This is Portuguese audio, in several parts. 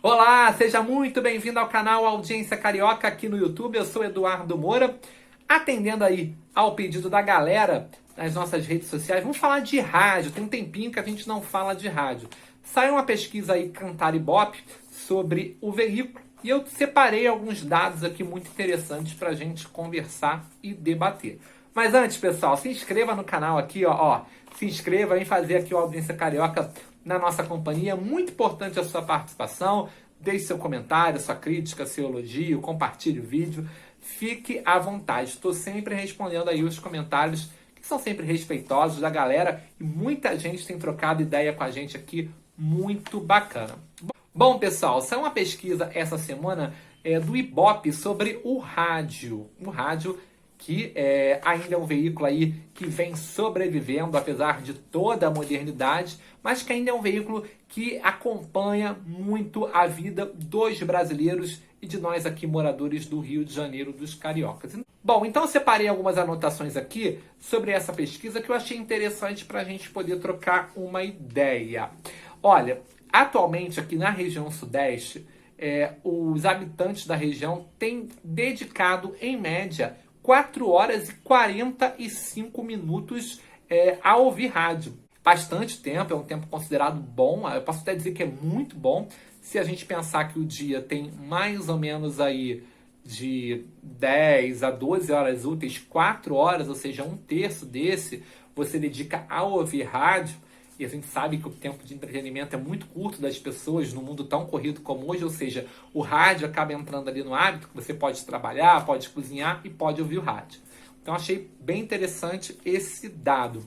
Olá, seja muito bem-vindo ao canal Audiência Carioca aqui no YouTube. Eu sou Eduardo Moura, atendendo aí ao pedido da galera nas nossas redes sociais. Vamos falar de rádio, tem um tempinho que a gente não fala de rádio. Saiu uma pesquisa aí, Cantar Ibope, sobre o veículo e eu separei alguns dados aqui muito interessantes para a gente conversar e debater. Mas antes, pessoal, se inscreva no canal aqui, ó. Se inscreva em fazer aqui o Audiência Carioca na nossa companhia. Muito importante a sua participação. Deixe seu comentário, sua crítica, seu elogio, compartilhe o vídeo. Fique à vontade. Estou sempre respondendo aí os comentários que são sempre respeitosos da galera e muita gente tem trocado ideia com a gente aqui. Muito bacana. Bom, pessoal, saiu uma pesquisa essa semana do Ibope sobre o rádio. O rádio que ainda é um veículo aí que vem sobrevivendo, apesar de toda a modernidade, mas que ainda é um veículo que acompanha muito a vida dos brasileiros e de nós aqui, moradores do Rio de Janeiro, dos cariocas. Bom, então eu separei algumas anotações aqui sobre essa pesquisa que eu achei interessante para a gente poder trocar uma ideia. Olha, atualmente aqui na região sudeste, os habitantes da região têm dedicado, em média, 4 horas e 45 minutos a ouvir rádio. Bastante tempo, é um tempo considerado bom, eu posso até dizer que é muito bom, se a gente pensar que o dia tem mais ou menos aí de 10 a 12 horas úteis, 4 horas, ou seja, um terço desse, você dedica a ouvir rádio. E a gente sabe que o tempo de entretenimento é muito curto das pessoas no mundo tão corrido como hoje, ou seja, o rádio acaba entrando ali no hábito, que você pode trabalhar, pode cozinhar e pode ouvir o rádio. Então achei bem interessante esse dado.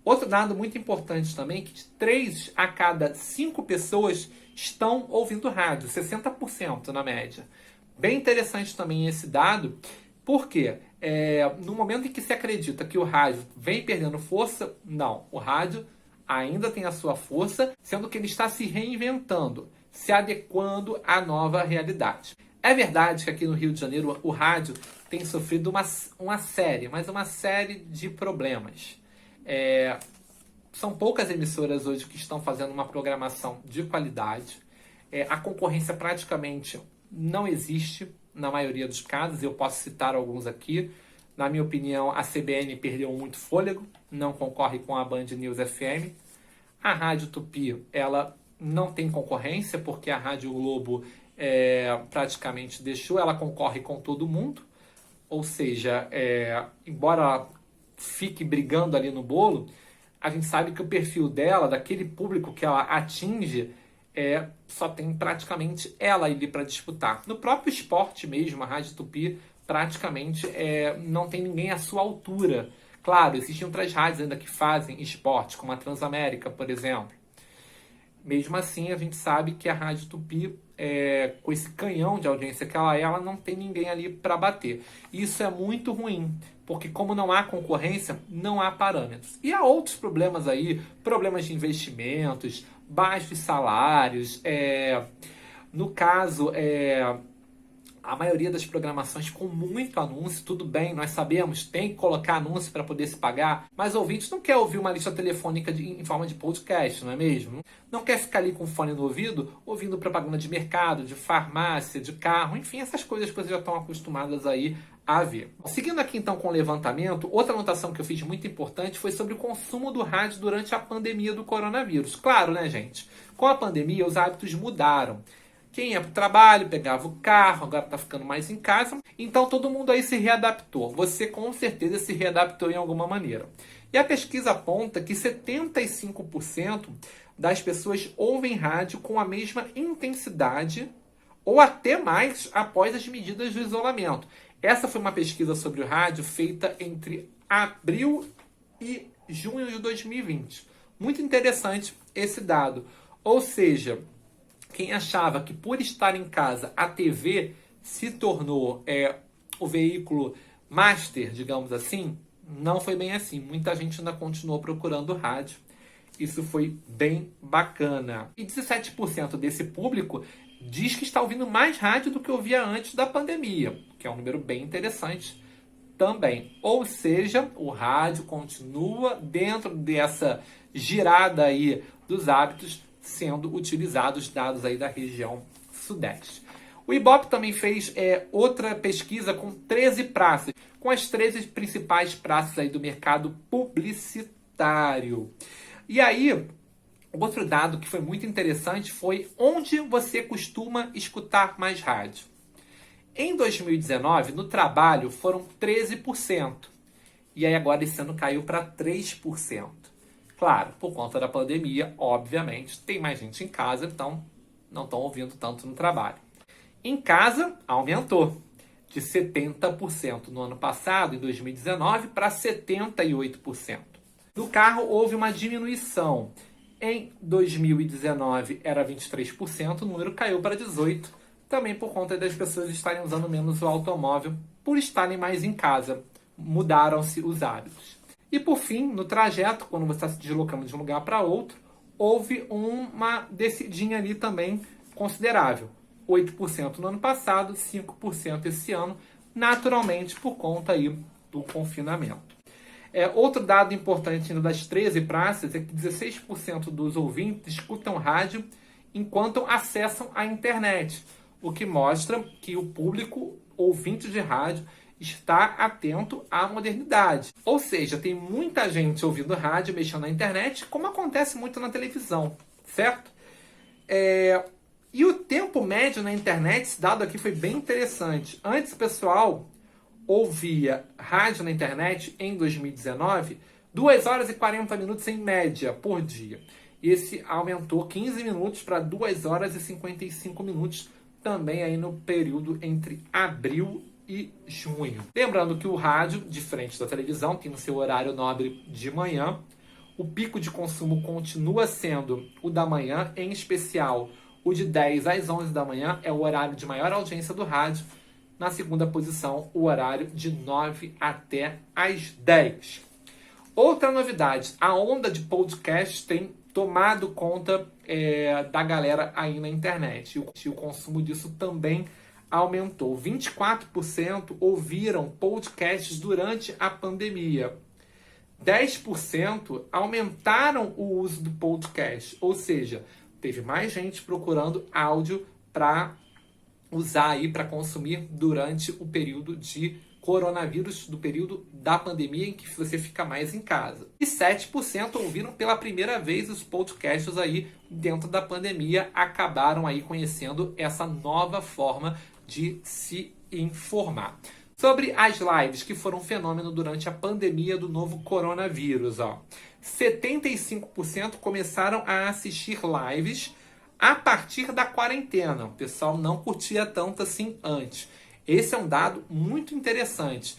Outro dado muito importante também, que de 3 a cada 5 pessoas estão ouvindo rádio, 60% na média. Bem interessante também esse dado, porque no momento em que se acredita que o rádio vem perdendo força, não, o rádio ainda tem a sua força, sendo que ele está se reinventando, se adequando à nova realidade. É verdade que aqui no Rio de Janeiro o rádio tem sofrido uma série de problemas. São poucas emissoras hoje que estão fazendo uma programação de qualidade. A concorrência praticamente não existe na maioria dos casos, eu posso citar alguns aqui. Na minha opinião, a CBN perdeu muito fôlego, não concorre com a Band News FM. A Rádio Tupi, ela não tem concorrência, porque a Rádio Globo praticamente deixou, ela concorre com todo mundo. Ou seja, embora ela fique brigando ali no bolo, a gente sabe que o perfil dela, daquele público que ela atinge, só tem praticamente ela ali para disputar. No próprio esporte mesmo, a Rádio Tupi praticamente não tem ninguém à sua altura. Claro, existem outras rádios ainda que fazem esporte, como a Transamérica, por exemplo. Mesmo assim, a gente sabe que a Rádio Tupi, com esse canhão de audiência que ela não tem ninguém ali para bater. Isso é muito ruim, porque como não há concorrência, não há parâmetros. E há outros problemas aí, problemas de investimentos, baixos salários, no caso, a maioria das programações com muito anúncio, tudo bem, nós sabemos, tem que colocar anúncio para poder se pagar, mas o ouvinte não quer ouvir uma lista telefônica em forma de podcast, não é mesmo? Não quer ficar ali com o fone no ouvido, ouvindo propaganda de mercado, de farmácia, de carro, enfim, essas coisas que vocês já estão acostumadas aí a ver. Seguindo aqui então com o levantamento, outra anotação que eu fiz muito importante foi sobre o consumo do rádio durante a pandemia do coronavírus. Claro, né, gente? Com a pandemia, os hábitos mudaram. Quem ia para o trabalho, pegava o carro, agora está ficando mais em casa. Então todo mundo aí se readaptou. Você com certeza se readaptou em alguma maneira. E a pesquisa aponta que 75% das pessoas ouvem rádio com a mesma intensidade ou até mais após as medidas de isolamento. Essa foi uma pesquisa sobre o rádio feita entre abril e junho de 2020. Muito interessante esse dado. Ou seja, quem achava que por estar em casa a TV se tornou o veículo master, digamos assim, não foi bem assim. Muita gente ainda continuou procurando rádio. Isso foi bem bacana. E 17% desse público diz que está ouvindo mais rádio do que ouvia antes da pandemia, que é um número bem interessante também. Ou seja, o rádio continua dentro dessa girada aí dos hábitos sendo utilizados, dados aí da região Sudeste. O Ibope também fez outra pesquisa com 13 praças, com as 13 principais praças aí do mercado publicitário. E aí, outro dado que foi muito interessante foi onde você costuma escutar mais rádio. Em 2019, no trabalho, foram 13%. E aí agora esse ano caiu para 3%. Claro, por conta da pandemia, obviamente, tem mais gente em casa, então não estão ouvindo tanto no trabalho. Em casa, aumentou de 70% no ano passado, em 2019, para 78%. No carro, houve uma diminuição. Em 2019 era 23%, o número caiu para 18%, também por conta das pessoas estarem usando menos o automóvel, por estarem mais em casa. Mudaram-se os hábitos. E por fim, no trajeto, quando você está se deslocando de um lugar para outro, houve uma descidinha ali também considerável. 8% no ano passado, 5% esse ano, naturalmente por conta aí do confinamento. Outro dado importante ainda das 13 praças é que 16% dos ouvintes escutam rádio enquanto acessam a internet, o que mostra que o público ouvinte de rádio está atento à modernidade. Ou seja, tem muita gente ouvindo rádio, mexendo na internet, como acontece muito na televisão, certo? E o tempo médio na internet, esse dado aqui foi bem interessante. Antes o pessoal ouvia rádio na internet em 2019, 2 horas e 40 minutos em média por dia. Esse aumentou 15 minutos para 2 horas e 55 minutos também aí no período entre abril e junho. Lembrando que o rádio, diferente da televisão, tem o seu horário nobre de manhã. O pico de consumo continua sendo o da manhã, em especial o de 10 às 11 da manhã é o horário de maior audiência do rádio. Na segunda posição, o horário de 9 até às 10. Outra novidade, a onda de podcast tem tomado conta da galera aí na internet. E o consumo disso também aumentou. 24% ouviram podcasts durante a pandemia. 10% aumentaram o uso do podcast, ou seja, teve mais gente procurando áudio para usar aí, para consumir durante o período de coronavírus, do período da pandemia em que você fica mais em casa. E 7% ouviram pela primeira vez os podcasts aí dentro da pandemia, acabaram aí conhecendo essa nova forma de se informar. Sobre as lives, que foram um fenômeno durante a pandemia do novo coronavírus, 75% começaram a assistir lives a partir da quarentena. O pessoal não curtia tanto assim antes. Esse é um dado muito interessante.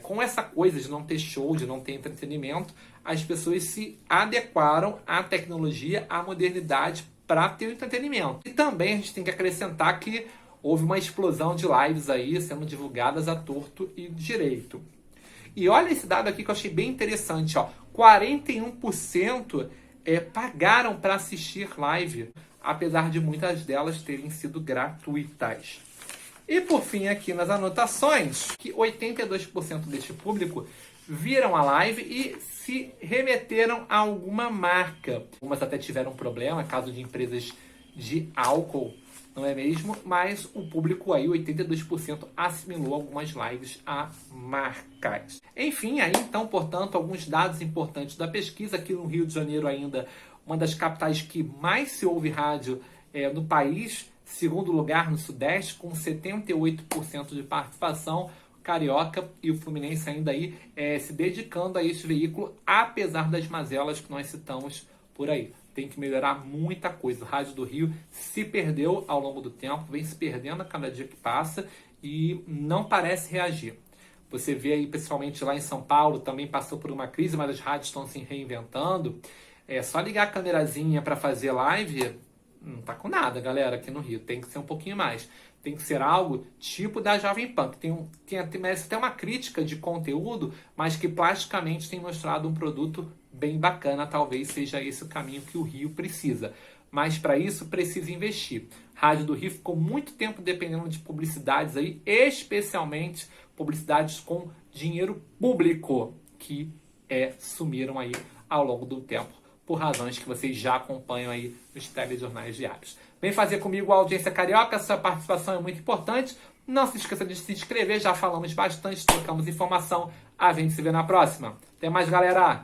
Com essa coisa de não ter show, de não ter entretenimento, as pessoas se adequaram à tecnologia, à modernidade para ter o entretenimento. E também a gente tem que acrescentar que houve uma explosão de lives aí sendo divulgadas a torto e direito. E olha esse dado aqui que eu achei bem interessante. 41% pagaram para assistir live, apesar de muitas delas terem sido gratuitas. E por fim, aqui nas anotações, que 82% deste público viram a live e se remeteram a alguma marca. Algumas até tiveram problema, caso de empresas de álcool, não é mesmo? Mas o público aí, 82%, assimilou algumas lives a marcas. Enfim, aí então, portanto, alguns dados importantes da pesquisa. Aqui no Rio de Janeiro ainda, uma das capitais que mais se ouve rádio no país, segundo lugar no Sudeste, com 78% de participação. Carioca e o Fluminense ainda aí se dedicando a este veículo, apesar das mazelas que nós citamos por aí. Tem que melhorar muita coisa. O Rádio do Rio se perdeu ao longo do tempo, vem se perdendo a cada dia que passa e não parece reagir. Você vê aí, pessoalmente, lá em São Paulo, também passou por uma crise, mas as rádios estão se reinventando. É só ligar a câmerazinha para fazer live, não tá com nada, galera, aqui no Rio. Tem que ser um pouquinho mais. Tem que ser algo tipo da Jovem Pan, que merece até uma crítica de conteúdo, mas que plasticamente tem mostrado um produto bem bacana. Talvez seja esse o caminho que o Rio precisa. Mas para isso precisa investir. Rádio do Rio ficou muito tempo dependendo de publicidades aí, especialmente publicidades com dinheiro público, que sumiram aí ao longo do tempo, por razões que vocês já acompanham aí nos telejornais diários. Vem fazer comigo a Audiência Carioca, sua participação é muito importante. Não se esqueça de se inscrever, já falamos bastante, trocamos informação. A gente se vê na próxima. Até mais, galera!